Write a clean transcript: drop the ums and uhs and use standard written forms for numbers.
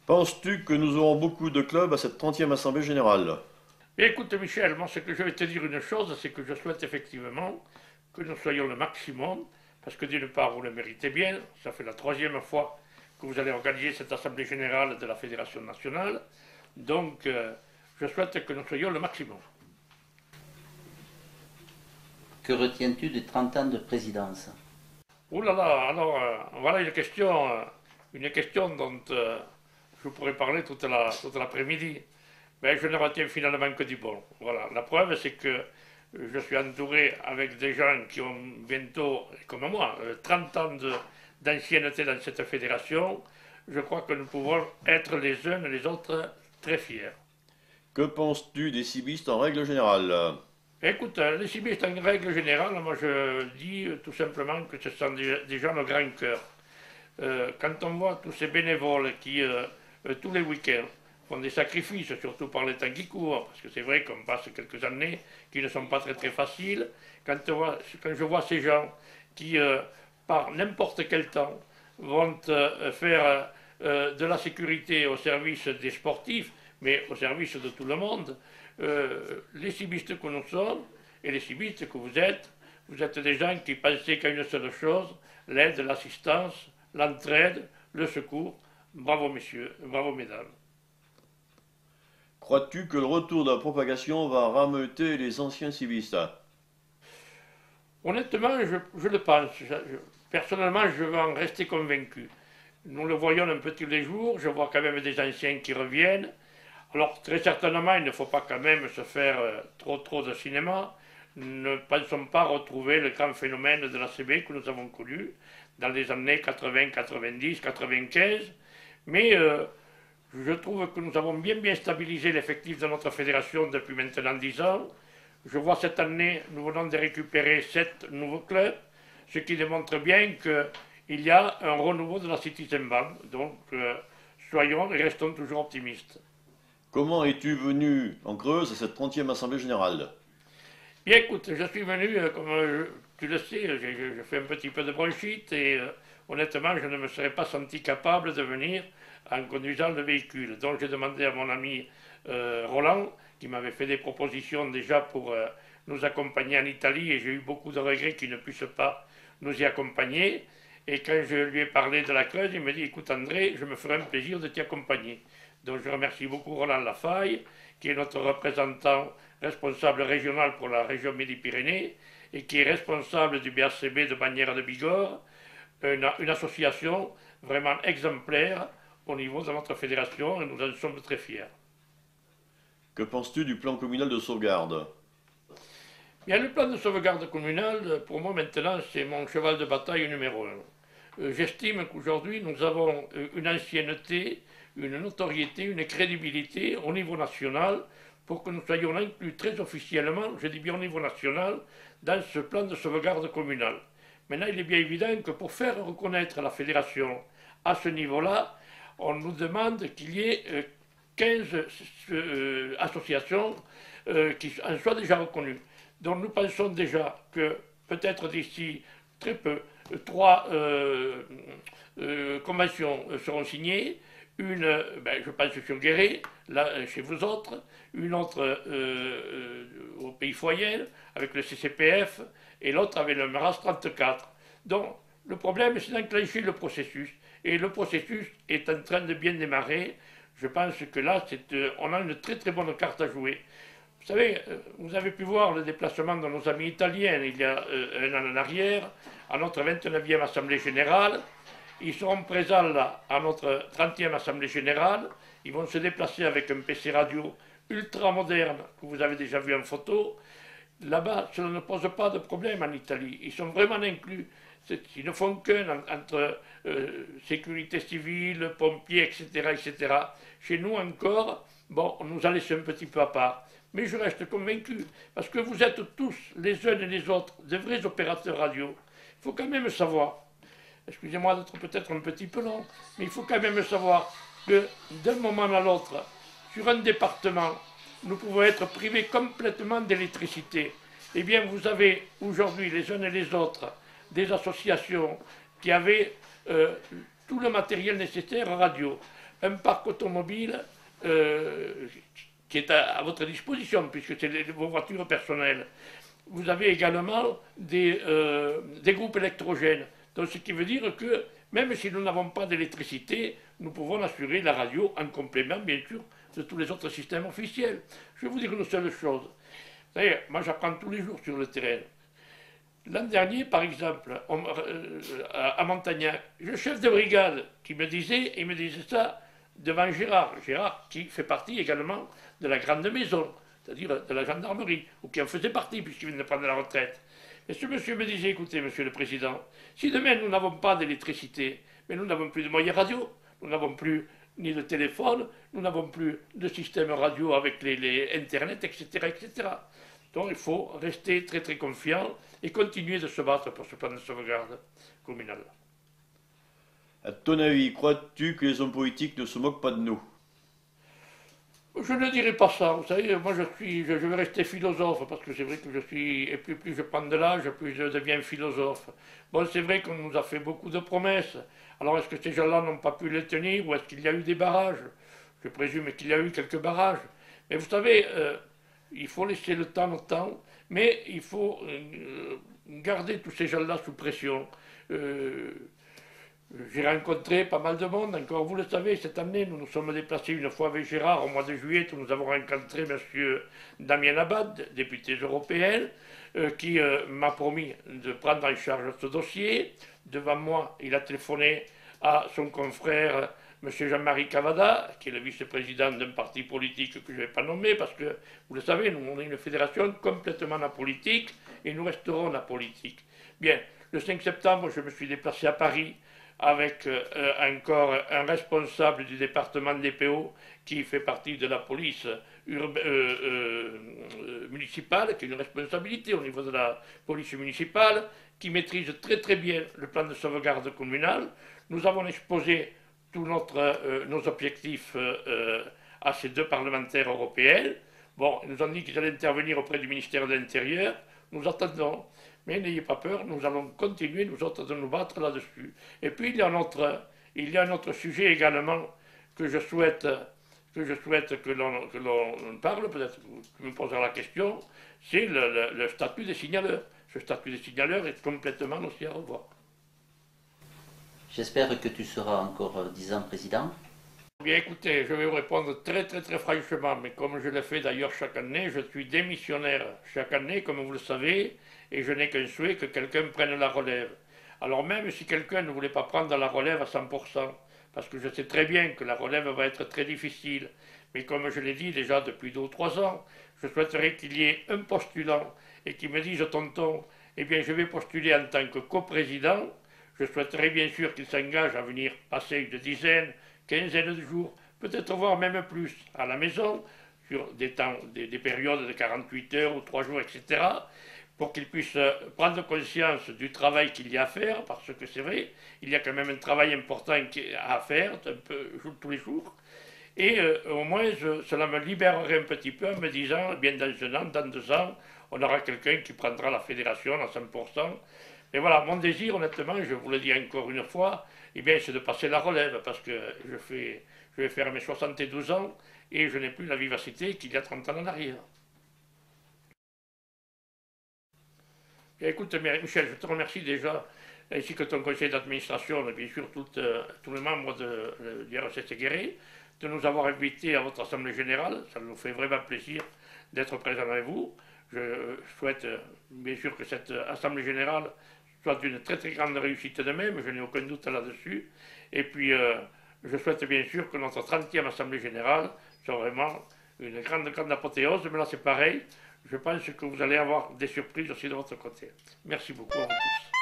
Penses-tu que nous aurons beaucoup de clubs à cette 30e Assemblée générale? Et écoute Michel, moi ce que je vais te dire une chose, c'est que je souhaite effectivement que nous soyons le maximum, parce que d'une part vous le méritez bien, ça fait la troisième fois que vous allez organiser cette Assemblée générale de la Fédération nationale, donc je souhaite que nous soyons le maximum. Que retiens-tu des 30 ans de présidence? Ouh là là, alors voilà une question dont je pourrais parler toute l'après-midi. Mais je ne retiens finalement que du bon. Voilà. La preuve, c'est que je suis entouré avec des gens qui ont bientôt, comme moi, 30 ans d'ancienneté dans cette fédération. Je crois que nous pouvons être les uns et les autres très fiers. Que penses-tu des cibistes en règle générale? Écoute, les civistes en règle générale, moi je dis tout simplement que ce sont des gens de grand cœur. Quand on voit tous ces bénévoles qui, tous les week-ends, font des sacrifices, surtout par les temps qui courent, parce que c'est vrai qu'on passe quelques années qui ne sont pas très très faciles, quand je vois ces gens qui, par n'importe quel temps, vont faire de la sécurité au service des sportifs, mais au service de tout le monde, les civistes que nous sommes et les civistes que vous êtes des gens qui pensaient qu'à une seule chose, l'aide, l'assistance, l'entraide, le secours. Bravo messieurs, bravo mesdames. Crois-tu que le retour de la propagation va rameuter les anciens civistes? Honnêtement, je le pense. Personnellement, je veux en rester convaincu. Nous le voyons un peu tous les jours, je vois quand même des anciens qui reviennent. Alors très certainement, il ne faut pas quand même se faire trop de cinéma. Ne pensons pas retrouver le grand phénomène de la CB que nous avons connu dans les années 80, 90, 95. Mais je trouve que nous avons bien stabilisé l'effectif de notre fédération depuis maintenant 10 ans. Je vois cette année, nous venons de récupérer 7 nouveaux clubs, ce qui démontre bien qu'il y a un renouveau de la Citizen Band. Donc, soyons et restons toujours optimistes. Comment es-tu venu en Creuse à cette 30e Assemblée générale? Bien, écoute, je suis venu, comme tu le sais, j'ai fait un petit peu de bronchite et honnêtement, je ne me serais pas senti capable de venir en conduisant le véhicule. Donc, j'ai demandé à mon ami Roland, qui m'avait fait des propositions déjà pour nous accompagner en Italie, et j'ai eu beaucoup de regrets qu'il ne puisse pas nous y accompagner. Et quand je lui ai parlé de la Creuse, il m'a dit, écoute André, je me ferai un plaisir de t'y accompagner. Donc je remercie beaucoup Roland Lafaille, qui est notre représentant responsable régional pour la région Midi-Pyrénées et qui est responsable du BACB de Bagnères de Bigorre, une association vraiment exemplaire au niveau de notre fédération et nous en sommes très fiers. Que penses-tu du plan communal de sauvegarde? Bien, le plan de sauvegarde communale, pour moi maintenant, c'est mon cheval de bataille numéro un. J'estime qu'aujourd'hui, nous avons une ancienneté, une notoriété, une crédibilité au niveau national pour que nous soyons inclus très officiellement, je dis bien au niveau national, dans ce plan de sauvegarde communale. Maintenant, il est bien évident que pour faire reconnaître la fédération à ce niveau-là, on nous demande qu'il y ait 15 associations qui en soient déjà reconnues. Donc nous pensons déjà que peut-être d'ici très peu, 3 conventions seront signées. Une, je pense sur Guéret, là, chez vous autres, une autre au Pays Foyel, avec le CCPF, et l'autre avec le Maras 34. Donc, le problème, c'est d'enclencher le processus. Et le processus est en train de bien démarrer. Je pense que là, on a une très bonne carte à jouer. Vous savez, vous avez pu voir le déplacement de nos amis italiens il y a un an en arrière, à notre 29e Assemblée Générale. Ils seront présents là, à notre 30e Assemblée Générale. Ils vont se déplacer avec un PC radio ultra moderne que vous avez déjà vu en photo. Là-bas, cela ne pose pas de problème en Italie. Ils sont vraiment inclus. Ils ne font qu'un entre sécurité civile, pompiers, etc., etc. Chez nous encore, bon, on nous a laissé un petit peu à part. Mais je reste convaincu, parce que vous êtes tous, les uns et les autres, de vrais opérateurs radio. Il faut quand même savoir, excusez-moi d'être peut-être un petit peu long, mais il faut quand même savoir que d'un moment à l'autre, sur un département, nous pouvons être privés complètement d'électricité. Eh bien, vous avez aujourd'hui, les uns et les autres, des associations qui avaient tout le matériel nécessaire radio. un parc automobile qui est à votre disposition, puisque c'est vos voitures personnelles. Vous avez également des groupes électrogènes. Donc, ce qui veut dire que même si nous n'avons pas d'électricité, nous pouvons assurer la radio en complément, bien sûr, de tous les autres systèmes officiels. Je vais vous dire une seule chose. Vous savez, moi j'apprends tous les jours sur le terrain. L'an dernier, par exemple, à Montagnac, le chef de brigade qui me disait, il me disait ça devant Gérard qui fait partie également de la grande maison, c'est-à-dire de la gendarmerie, ou qui en faisait partie puisqu'il vient de prendre la retraite. Et ce monsieur me disait, écoutez, monsieur le président, si demain nous n'avons pas d'électricité, mais nous n'avons plus de moyens radio, nous n'avons plus ni de téléphone, nous n'avons plus de système radio avec les Internet, etc., etc. Donc il faut rester très très confiant et continuer de se battre pour ce plan de sauvegarde communal. À ton avis, crois-tu que les hommes politiques ne se moquent pas de nous? Je ne dirais pas ça, vous savez, moi je vais rester philosophe, parce que c'est vrai que je suis, et plus je prends de l'âge, plus je deviens philosophe. Bon, c'est vrai qu'on nous a fait beaucoup de promesses, alors est-ce que ces gens-là n'ont pas pu les tenir, ou est-ce qu'il y a eu des barrages? Je présume qu'il y a eu quelques barrages. Mais vous savez, il faut laisser le temps au temps, mais il faut garder tous ces gens-là sous pression. J'ai rencontré pas mal de monde, encore vous le savez, cette année, nous nous sommes déplacés une fois avec Gérard au mois de juillet, où nous avons rencontré M. Damien Abad, député européen, qui m'a promis de prendre en charge ce dossier. Devant moi, il a téléphoné à son confrère, M. Jean-Marie Cavada, qui est le vice-président d'un parti politique que je ne vais pas nommer, parce que, vous le savez, nous, on est une fédération complètement apolitique, et nous resterons apolitiques. Bien, le 5 septembre, je me suis déplacé à Paris, avec encore un responsable du département DPO qui fait partie de la police municipale, qui a une responsabilité au niveau de la police municipale, qui maîtrise très très bien le plan de sauvegarde communal. Nous avons exposé tous nos objectifs à ces deux parlementaires européens. Bon, ils nous ont dit qu'ils allaient intervenir auprès du ministère de l'Intérieur. Nous attendons. Mais n'ayez pas peur, nous allons continuer, nous autres, de nous battre là-dessus. Et puis, il y a un autre sujet également que je souhaite que l'on parle, peut-être que tu me poseras la question, c'est le statut des signaleurs. Ce statut des signaleurs est complètement aussi à revoir. J'espère que tu seras encore 10 ans président. Bien écoutez, je vais vous répondre très très très franchement, mais comme je le fais d'ailleurs chaque année, je suis démissionnaire chaque année, comme vous le savez, et je n'ai qu'un souhait que quelqu'un prenne la relève. Alors même si quelqu'un ne voulait pas prendre la relève à 100%, parce que je sais très bien que la relève va être très difficile, mais comme je l'ai dit déjà depuis 2 ou 3 ans, je souhaiterais qu'il y ait un postulant et qu'il me dise, tonton, eh bien je vais postuler en tant que coprésident. Je souhaiterais bien sûr qu'il s'engage à venir passer une dizaine, quinzaine de jours, peut-être voire même plus, à la maison, sur des périodes de 48 heures ou 3 jours, etc., pour qu'il puisse prendre conscience du travail qu'il y a à faire, parce que c'est vrai, il y a quand même un travail important à faire, un peu tous les jours, et au moins cela me libérerait un petit peu en me disant, bien dans 1 an, dans 2 ans, on aura quelqu'un qui prendra la fédération à 100%. Mais voilà, mon désir, honnêtement, je vous le dis encore une fois, eh bien, c'est de passer la relève, parce que je vais faire mes 72 ans, et je n'ai plus la vivacité qu'il y a 30 ans en arrière. Bien, écoute, Michel, je te remercie déjà, ainsi que ton conseil d'administration, et bien sûr tous les membres du RCC Guéret, de nous avoir invités à votre Assemblée Générale. Ça nous fait vraiment plaisir d'être présents avec vous. Je souhaite bien sûr que cette Assemblée Générale soit d'une très très grande réussite de même, je n'ai aucun doute là-dessus. Et puis, je souhaite bien sûr que notre 30e Assemblée Générale soit vraiment une grande apothéose, mais là c'est pareil. Je pense que vous allez avoir des surprises aussi de votre côté. Merci beaucoup à vous tous.